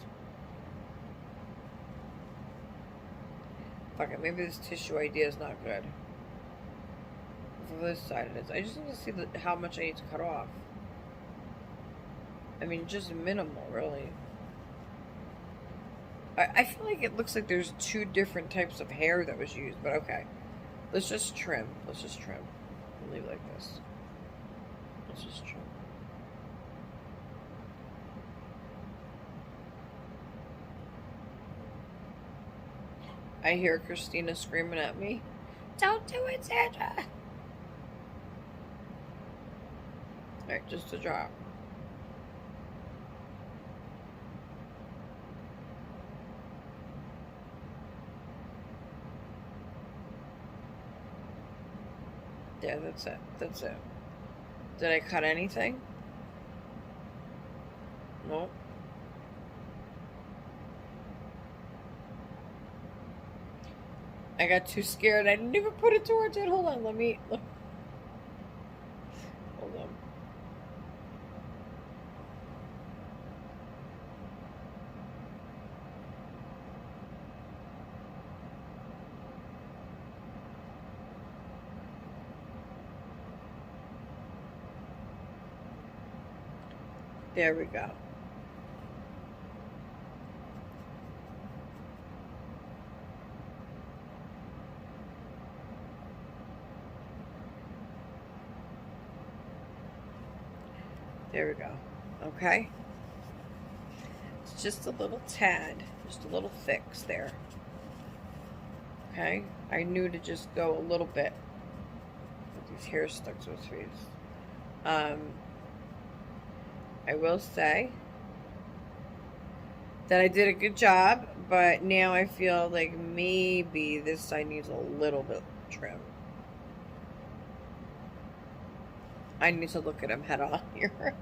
[SPEAKER 1] Fuck it, maybe this tissue idea is not good. For this side it is. I just need to see how much I need to cut off. I mean, just minimal, really. I feel like it looks like there's two different types of hair that was used, but okay. Let's just trim. Let's just trim. We'll leave it like this. Let's just trim. I hear Christina screaming at me. Don't do it, Sandra! Alright, just a drop. Yeah, that's it. That's it. Did I cut anything? Nope. I got too scared. I didn't even put it towards it. Hold on, let me... Hold on. There we go. There we go. Okay. It's just a little tad. Just a little fix there. Okay. I knew to just go a little bit. With these hair stuck to his face. I will say that I did a good job, but now I feel like maybe this side needs a little bit trim. I need to look at him head on here.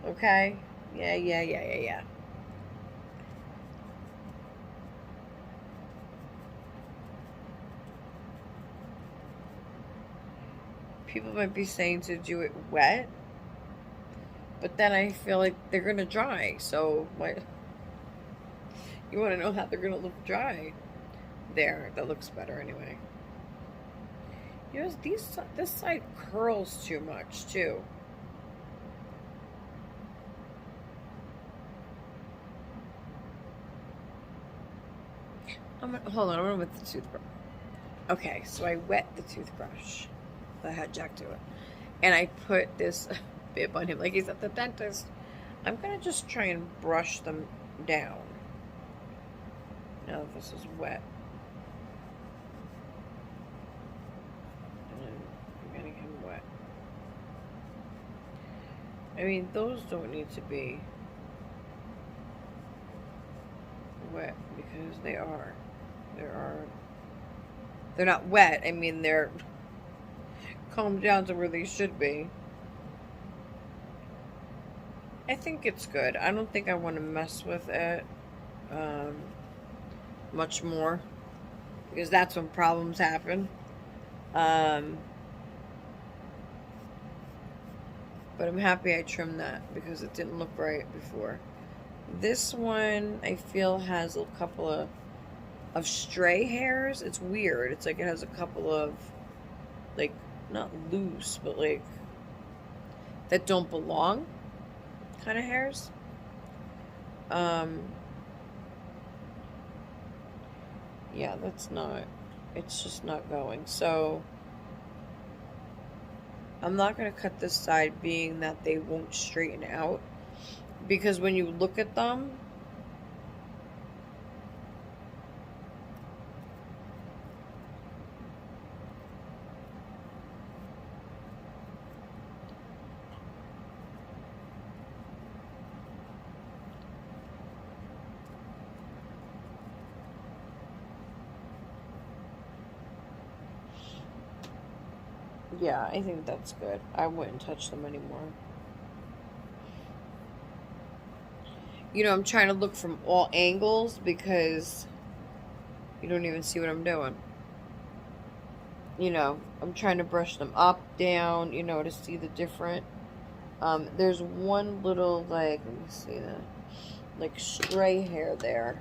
[SPEAKER 1] Okay? Yeah. People might be saying to do it wet, but then I feel like they're gonna dry. So what? You want to know how they're gonna look dry? There, that looks better anyway. You know, this side curls too much too. Hold on, I'm gonna wet the toothbrush. Okay, so I wet the toothbrush that had Jack to it, and I put this bib on him like he's at the dentist. I'm gonna just try and brush them down. Now that this is wet. And I'm getting him wet. I mean, those don't need to be wet because they're not wet. I mean, they're combed down to where they should be. I think it's good. I don't think I want to mess with it much more because that's when problems happen. But I'm happy I trimmed that because it didn't look right before. This one I feel has a couple of stray hairs. It's weird. It's like it has a couple of, like, not loose, but like that don't belong kind of hairs. Yeah, it's just not going. So I'm not going to cut this side, being that they won't straighten out, because when you look at them, yeah, I think that's good. I wouldn't touch them anymore. You know, I'm trying to look from all angles because you don't even see what I'm doing. You know, I'm trying to brush them up, down, you know, to see the different. There's one little, like, let me see that, like, stray hair there.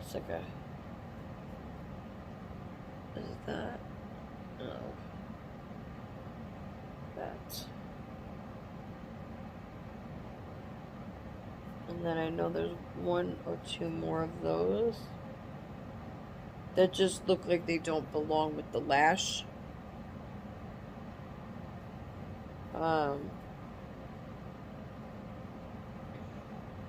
[SPEAKER 1] It's like a, is it that? No. That. And then I know there's one or two more of those that just look like they don't belong with the lash. But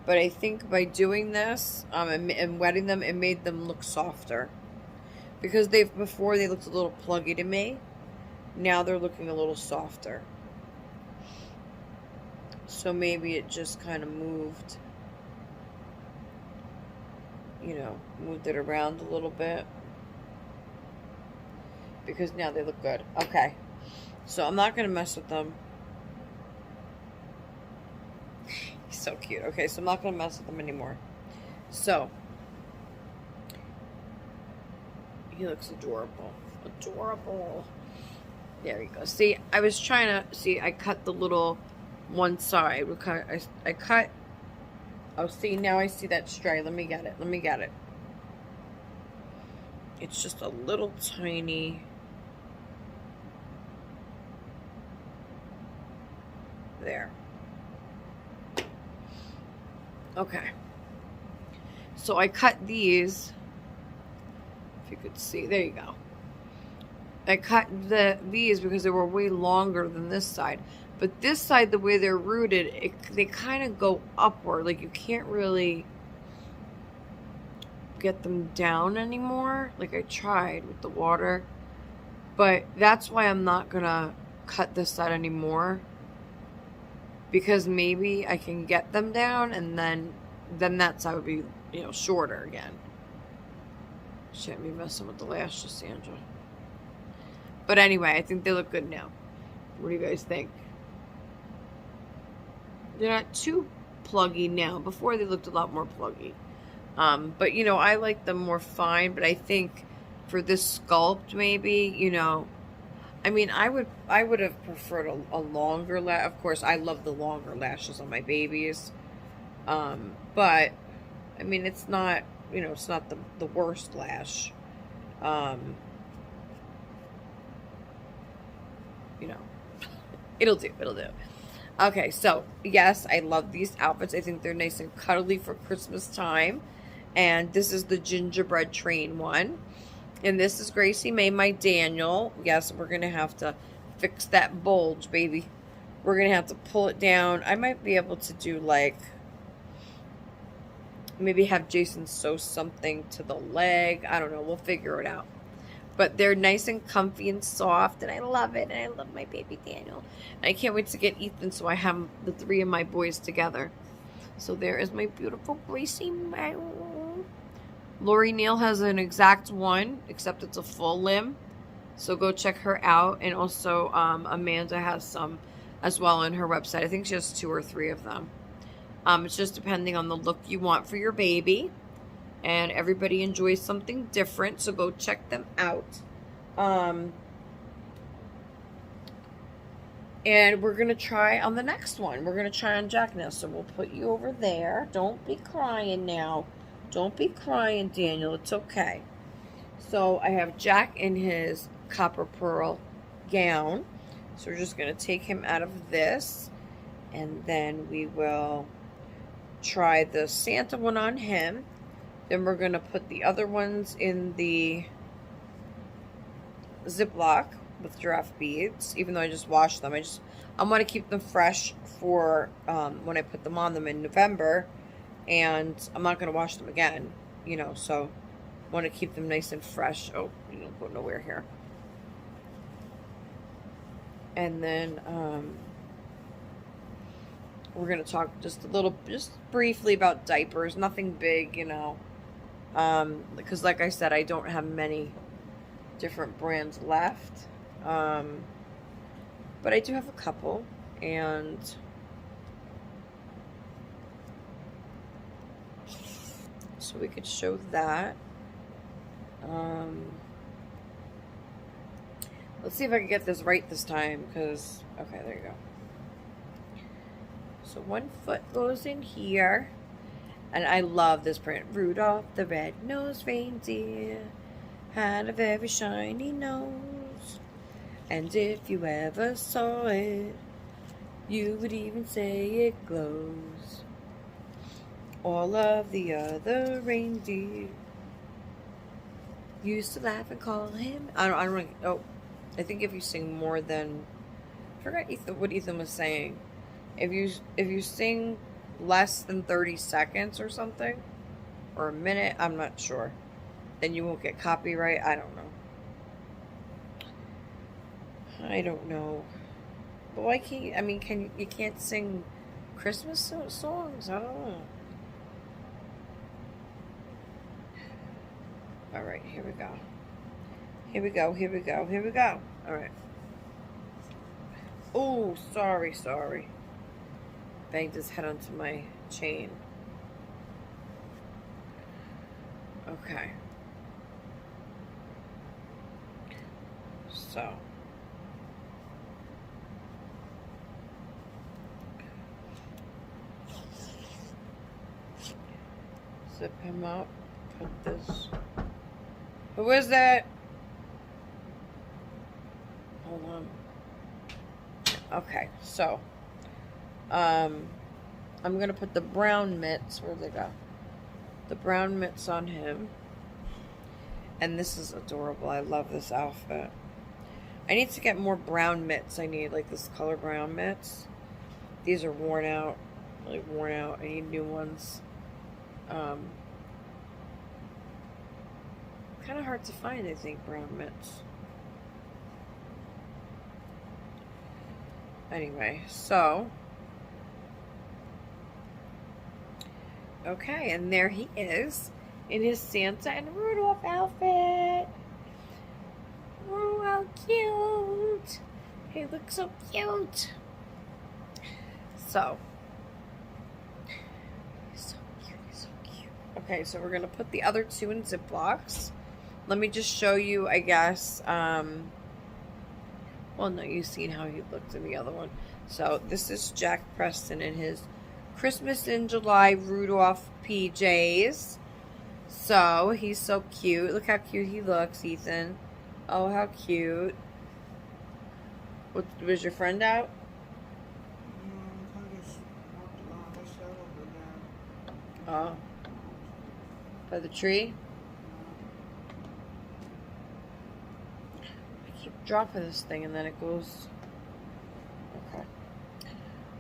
[SPEAKER 1] I think by doing this and wetting them, it made them look softer. Because before they looked a little pluggy to me. Now they're looking a little softer. So maybe it just kind of moved, you know, moved it around a little bit. Because now they look good. Okay. So I'm not going to mess with them. He's so cute. Okay, so I'm not going to mess with them anymore. So, he looks adorable. Adorable. There you go. See, I was trying to, see, I cut the little one side. I cut, oh, see, now I see that stray. Let me get it. Let me get it. It's just a little tiny, there. Okay. So I cut these, if you could see, there you go. I cut these because they were way longer than this side. But this side, the way they're rooted, they kind of go upward. Like, you can't really get them down anymore. Like, I tried with the water. But that's why I'm not going to cut this side anymore. Because maybe I can get them down, and then that side would be, shorter again. Shouldn't be messing with the lashes, Sandra. But anyway, I think they look good now. What do you guys think? They're not too pluggy now. Before they looked a lot more pluggy. But, I like them more fine. But I think for this sculpt, maybe, I mean, I would have preferred a longer lash. Of course, I love the longer lashes on my babies. But, I mean, it's not, it's not the worst lash. It'll do. Okay, so, yes, I love these outfits. I think they're nice and cuddly for Christmas time. And this is the gingerbread train one. And this is Gracie May, my Daniel. Yes, we're going to have to fix that bulge, baby. We're going to have to pull it down. I might be able to do, like, maybe have Jason sew something to the leg. I don't know. We'll figure it out. But they're nice and comfy and soft, and I love it. And I love my baby Daniel. And I can't wait to get Ethan so I have the three of my boys together. So there is my beautiful Gracie May. Lori Neal has an exact one, except it's a full limb. So go check her out. And also Amanda has some as well on her website. I think she has 2 or 3 of them. It's just depending on the look you want for your baby. And everybody enjoys something different, so go check them out. And we're going to try on the next one. We're going to try on Jack now, so we'll put you over there. Don't be crying now. Don't be crying, Daniel. It's okay. So I have Jack in his copper pearl gown. So we're just going to take him out of this. And then we will try the Santa one on him. Then we're going to put the other ones in the Ziploc with giraffe beads. Even though I just washed them. I want to keep them fresh for when I put them on them in November. And I'm not going to wash them again. So I want to keep them nice and fresh. Oh, you don't go nowhere here. And then we're going to talk just briefly about diapers. Nothing big, because like I said, I don't have many different brands left. But I do have a couple, and so we could show that. Let's see if I can get this right this time, because, okay, there you go. So one foot goes in here. And I love this print. Rudolph the red-nosed reindeer had a very shiny nose. And if you ever saw it, you would even say it glows. All of the other reindeer used to laugh and call him. I think if you sing more than, I forgot what Ethan was saying. If you sing less than 30 seconds or something, or a minute, I'm not sure, then you won't get copyright. I don't know. But why can't, you can't sing Christmas songs? I don't know. Alright, here we go. Alright. Oh, sorry. Banged his head onto my chain. Okay. So. Zip him up. Put this. Who is that? Hold on. Okay, so. I'm going to put the brown mitts. Where'd they go? The brown mitts on him. And this is adorable. I love this outfit. I need to get more brown mitts. I need like this color brown mitts. These are worn out. Really worn out. I need new ones. Kind of hard to find, I think, brown mitts. Anyway, so. Okay, and there he is in his Santa and Rudolph outfit. Oh, how cute. He looks so cute. So. He's so cute, he's so cute. Okay, so we're going to put the other two in Ziplocs. Let me just show you, I guess, well, no, you've seen how he looked in the other one. So, this is Jack Preston in his Christmas in July Rudolph PJs. So, he's so cute. Look how cute he looks, Ethan. Oh, how cute. Was your friend out? Oh. By the tree? Dropping this thing and then it goes. Okay.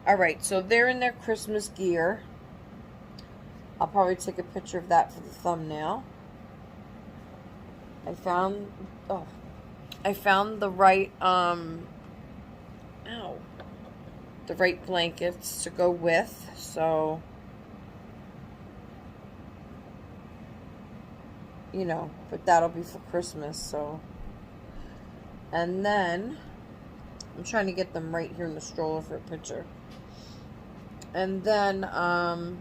[SPEAKER 1] Alright, so they're in their Christmas gear. I'll probably take a picture of that for the thumbnail. I found the right the right blankets to go with, so you know, but that'll be for Christmas, so. And then, I'm trying to get them right here in the stroller for a picture. And then, come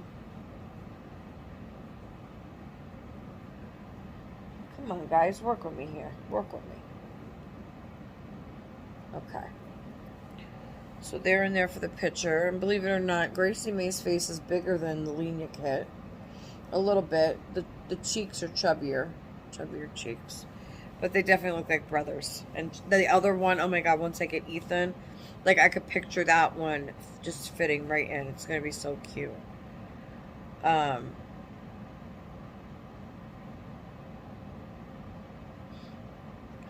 [SPEAKER 1] on guys, work with me here. Work with me. Okay. So they're in there for the picture. And believe it or not, Gracie May's face is bigger than the Lena kit. A little bit. The cheeks are chubbier. Chubbier cheeks. But they definitely look like brothers. And the other one, oh my god, once I get Ethan, like I could picture that one just fitting right in. It's going to be so cute.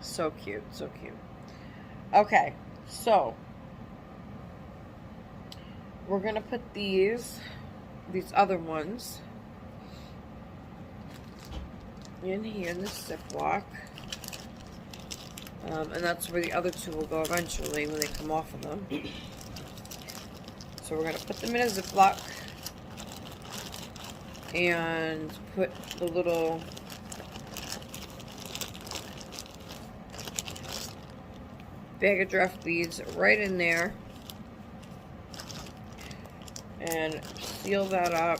[SPEAKER 1] So cute, so cute. Okay, so we're going to put these other ones in here in this Ziploc. And that's where the other two will go eventually when they come off of them. So we're going to put them in a Ziploc and put the little bag of draft beads right in there and seal that up.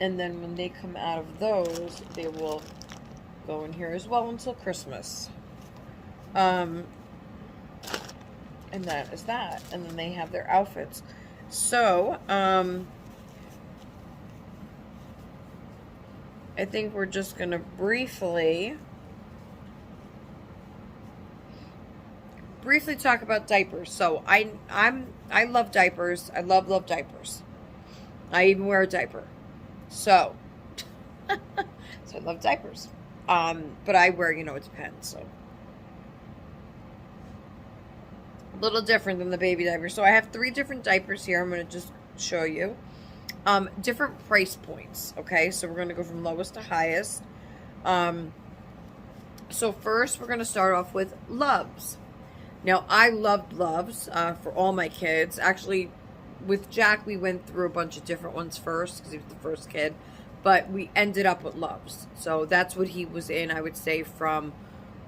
[SPEAKER 1] And then when they come out of those, they will go in here as well until Christmas. And that is that. And then they have their outfits. So, I think we're just going to briefly talk about diapers. So, I love diapers. I love diapers. I even wear a diaper. So I love diapers. But I wear, you know, it depends, so. A little different than the baby diaper. So I have 3 different diapers here. I'm going to just show you. Different price points, okay? So we're going to go from lowest to highest. So first, we're going to start off with Loves. Now, I loved Loves for all my kids. Actually, with Jack, we went through a bunch of different ones first because he was the first kid. But we ended up with Loves. So that's what he was in, I would say, from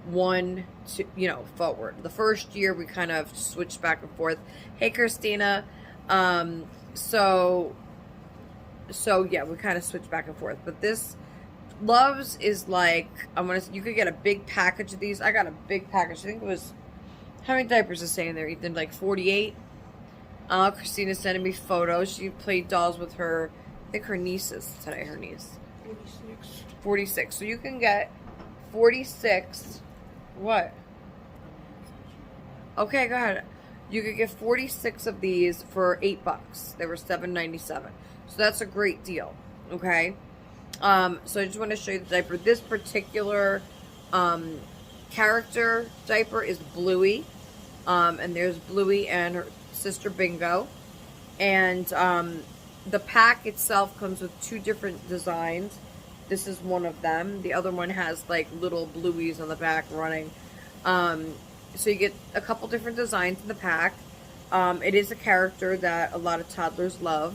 [SPEAKER 1] 1 to, you know, forward. The first year, we kind of switched back and forth. Hey, Christina. So yeah, we kind of switched back and forth. But this Loves is like, you could get a big package of these. I got a big package. I think it was, how many diapers is saying there, Ethan? Like 48? Christina sending me photos. She played dolls with her, I think her nieces today, her niece. 46. So you can get 46. What? Okay, go ahead. You could get 46 of these for $8. They were $7.97. So that's a great deal. Okay. So I just want to show you the diaper. This particular Character diaper is Bluey. And there's Bluey and her sister Bingo. And the pack itself comes with 2 different designs. This is one of them. The other one has like little Blueys on the back running. So you get a couple different designs in the pack. It is a character that a lot of toddlers love.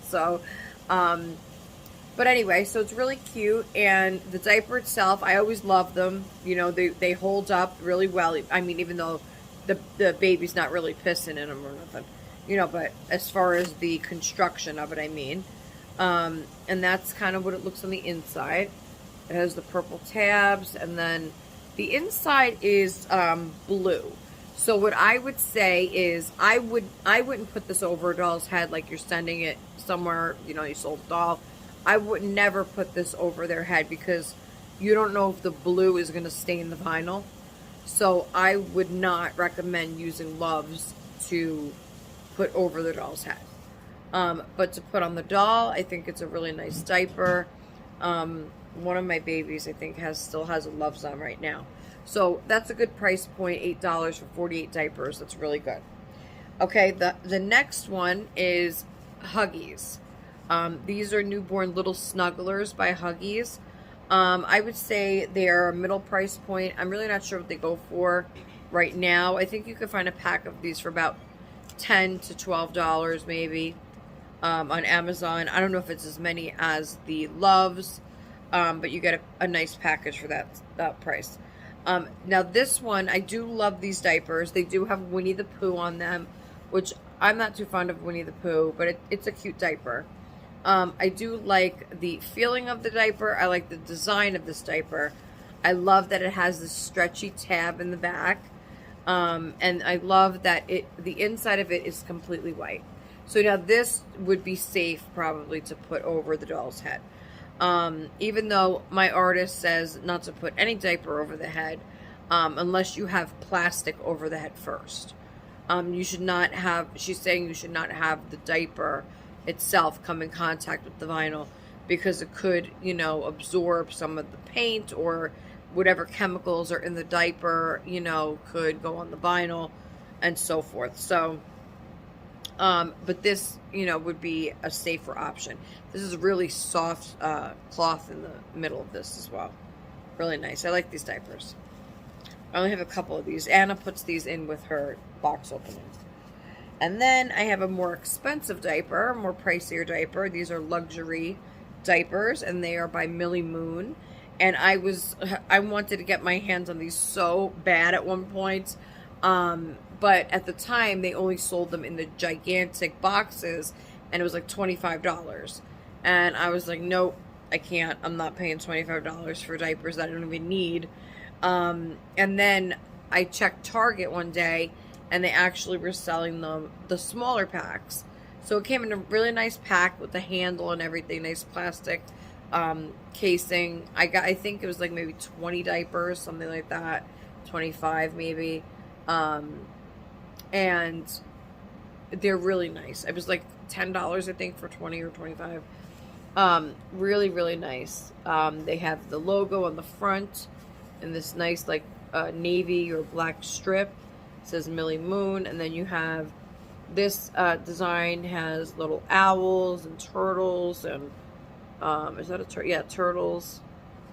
[SPEAKER 1] So, but anyway, so it's really cute. And the diaper itself, I always love them. You know, they hold up really well. I mean, even though the baby's not really pissing in them or nothing. You know, but as far as the construction of it, I mean. And that's kind of what it looks on the inside. It has the purple tabs, and then the inside is blue. So what I would say is I wouldn't put this over a doll's head like you're sending it somewhere, you know, you sold a doll. I would never put this over their head because you don't know if the blue is going to stain the vinyl. So I would not recommend using Loves to put over the doll's head. But to put on the doll, I think it's a really nice diaper. One of my babies, I think, still has a Loves on right now. So that's a good price point, $8 for 48 diapers. That's really good. Okay, the next one is Huggies. These are newborn little snugglers by Huggies. I would say they're a middle price point. I'm really not sure what they go for right now. I think you could find a pack of these for about $10 to $12 maybe on Amazon. I don't know if it's as many as the Loves, but you get a nice package for that price. Now this one, I do love these diapers. They do have Winnie the Pooh on them, which I'm not too fond of Winnie the Pooh, but it's a cute diaper. I do like the feeling of the diaper. I like the design of this diaper. I love that it has this stretchy tab in the back. And I love that the inside of it is completely white. So now this would be safe probably to put over the doll's head. Even though my artist says not to put any diaper over the head, unless you have plastic over the head first. You should not have, she's saying you should not have the diaper itself come in contact with the vinyl because it could, you know, absorb some of the paint or whatever chemicals are in the diaper, you know, could go on the vinyl and so forth. So, but this, you know, would be a safer option. This is a really soft cloth in the middle of this as well. Really nice. I like these diapers. I only have a couple of these. Anna puts these in with her box openings. And then I have a more expensive diaper, more pricier diaper. These are luxury diapers, and they are by Millie Moon. And I wanted to get my hands on these so bad at one point. But at the time, they only sold them in the gigantic boxes, and it was like $25. And I was like, nope, I can't. I'm not paying $25 for diapers that I don't even need. And then I checked Target one day, and they actually were selling them the smaller packs. So it came in a really nice pack with the handle and everything, nice plastic casing. I think it was like maybe 20 diapers, something like that, 25 maybe. And they're really nice. It was like $10, I think, for 20 or 25. Really, really nice. They have the logo on the front and this nice like navy or black strip. It says Millie Moon, and then you have this design has little owls and turtles and is that a turtle? Yeah, turtles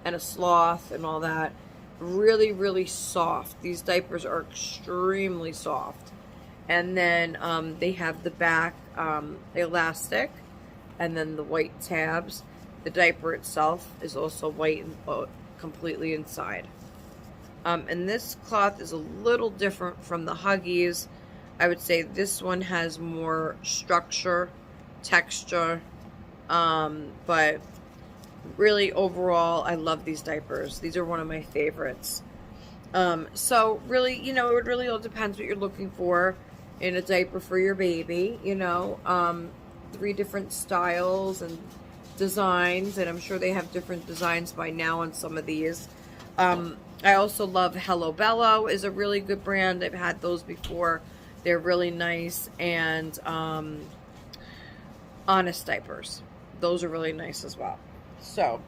[SPEAKER 1] and a sloth and all that. Really, really soft. These diapers are extremely soft. And then they have the back elastic and then the white tabs. The diaper itself is also white and completely inside. And this cloth is a little different from the Huggies. I would say this one has more structure, texture, but really overall, I love these diapers. These are one of my favorites. So really, you know, it really all depends what you're looking for in a diaper for your baby, you know. 3 different styles and designs, and I'm sure they have different designs by now on some of these. I also love Hello Bello is a really good brand. I've had those before. They're really nice. And Honest diapers. Those are really nice as well. So,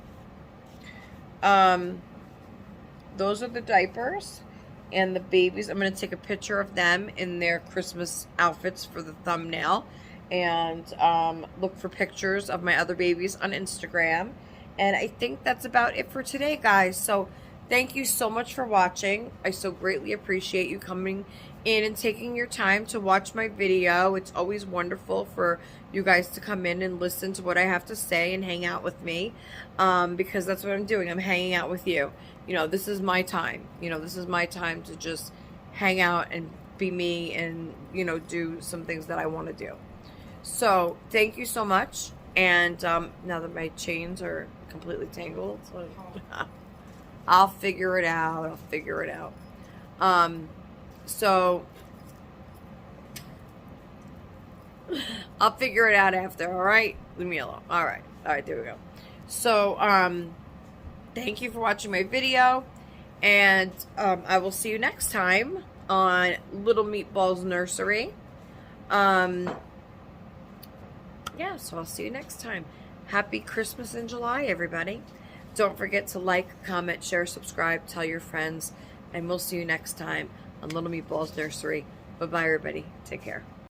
[SPEAKER 1] those are the diapers and the babies. I'm going to take a picture of them in their Christmas outfits for the thumbnail, and look for pictures of my other babies on Instagram. And I think that's about it for today, guys. So thank you so much for watching. I so greatly appreciate you coming in and taking your time to watch my video. It's always wonderful for you guys to come in and listen to what I have to say and hang out with me, because that's what I'm doing. I'm hanging out with you. You know, this is my time. You know, this is my time to just hang out and be me and, you know, do some things that I want to do. So thank you so much. And now that my chains are completely tangled, so I'll figure it out. I'll figure it out. So I'll figure it out after. All right, leave me alone. All right, there we go. So thank you for watching my video, and I will see you next time on Little Meatball's Nursery. Yeah, so I'll see you next time. Happy Christmas in July, everybody. Don't forget to like, comment, share, subscribe, tell your friends, and we'll see you next time on Little Meatball's Nursery. Bye-bye, everybody. Take care.